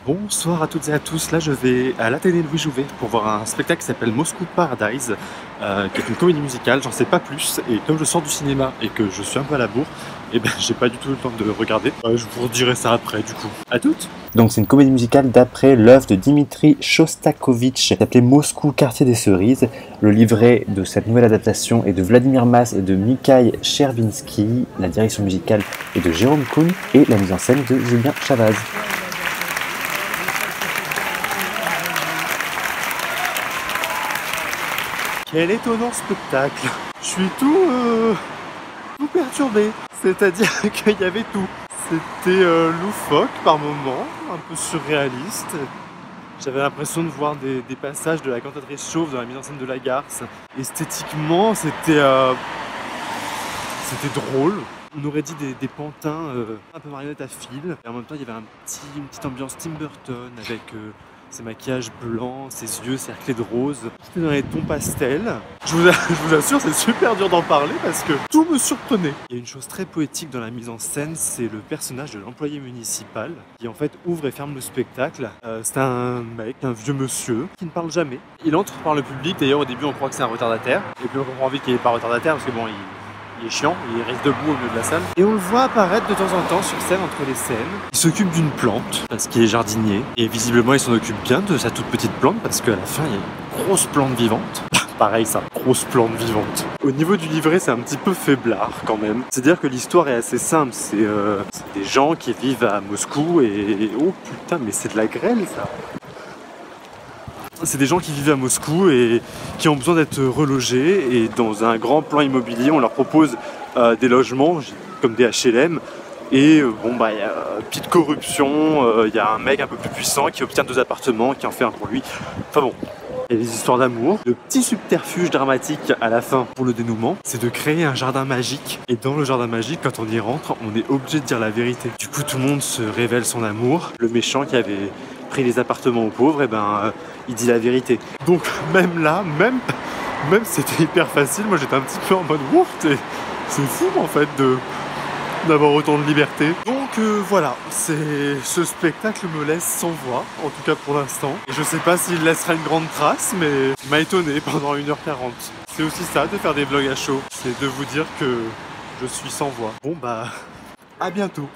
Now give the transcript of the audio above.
Bonsoir à toutes et à tous, là je vais à l'Athénée Louis Jouvet pour voir un spectacle qui s'appelle Moscou Paradise, qui est une comédie musicale, j'en sais pas plus, et comme je sors du cinéma et que je suis un peu à la bourre, et ben j'ai pas du tout le temps de regarder, je vous redirai ça après du coup. À toutes. Donc c'est une comédie musicale d'après l'œuvre de Dimitri Shostakovich, appelée Moscou, quartier des cerises. Le livret de cette nouvelle adaptation est de Vladimir Mas et de Mikhaïl Chervinsky, la direction musicale est de Jérôme Kuhn et la mise en scène de Julien Chavaz. Quel étonnant spectacle. Je suis tout perturbé. C'est-à-dire qu'il y avait tout. C'était loufoque par moments, un peu surréaliste. J'avais l'impression de voir des passages de la cantatrice chauve dans la mise en scène de La Garce. Esthétiquement, c'était drôle. On aurait dit des pantins un peu marionnettes à fil. Et en même temps, il y avait une petite ambiance Tim Burton avec ses maquillages blancs, ses yeux cerclés de rose. C'était dans les tons pastels. Je vous assure, c'est super dur d'en parler parce que tout me surprenait. Il y a une chose très poétique dans la mise en scène, c'est le personnage de l'employé municipal qui en fait ouvre et ferme le spectacle. C'est un mec, un vieux monsieur qui ne parle jamais. Il entre par le public, d'ailleurs au début on croit que c'est un retardataire. Et puis on comprend vite qu'il n'est pas retardataire parce que bon, il est chiant, il reste debout au milieu de la salle. Et on le voit apparaître de temps en temps sur scène entre les scènes. Il s'occupe d'une plante, parce qu'il est jardinier. Et visiblement, il s'en occupe bien de sa toute petite plante, parce qu'à la fin, il y a une grosse plante vivante. Pareil, ça, grosse plante vivante. Au niveau du livret, c'est un petit peu faiblard quand même. C'est-à-dire que l'histoire est assez simple. C'est des gens qui vivent à Moscou et... Oh putain, mais c'est de la grêle, ça. C'est des gens qui vivent à Moscou et qui ont besoin d'être relogés, et dans un grand plan immobilier on leur propose des logements comme des HLM, et bon bah il y a petite corruption, il y a un mec un peu plus puissant qui obtient 2 appartements, qui en fait un pour lui. Enfin bon, il y a des histoires d'amour. Le petit subterfuge dramatique à la fin pour le dénouement, c'est de créer un jardin magique, et dans le jardin magique, quand on y rentre, on est obligé de dire la vérité. Du coup tout le monde se révèle son amour. Le méchant qui avait pris les appartements aux pauvres, et ben il dit la vérité. Donc même là, même c'était hyper facile, moi j'étais un petit peu en mode ouf, c'est fou en fait d'avoir autant de liberté. Donc voilà, ce spectacle me laisse sans voix, en tout cas pour l'instant. Et je sais pas s'il laissera une grande trace, mais il m'a étonné pendant 1h40. C'est aussi ça de faire des vlogs à chaud, c'est de vous dire que je suis sans voix. Bon bah, à bientôt.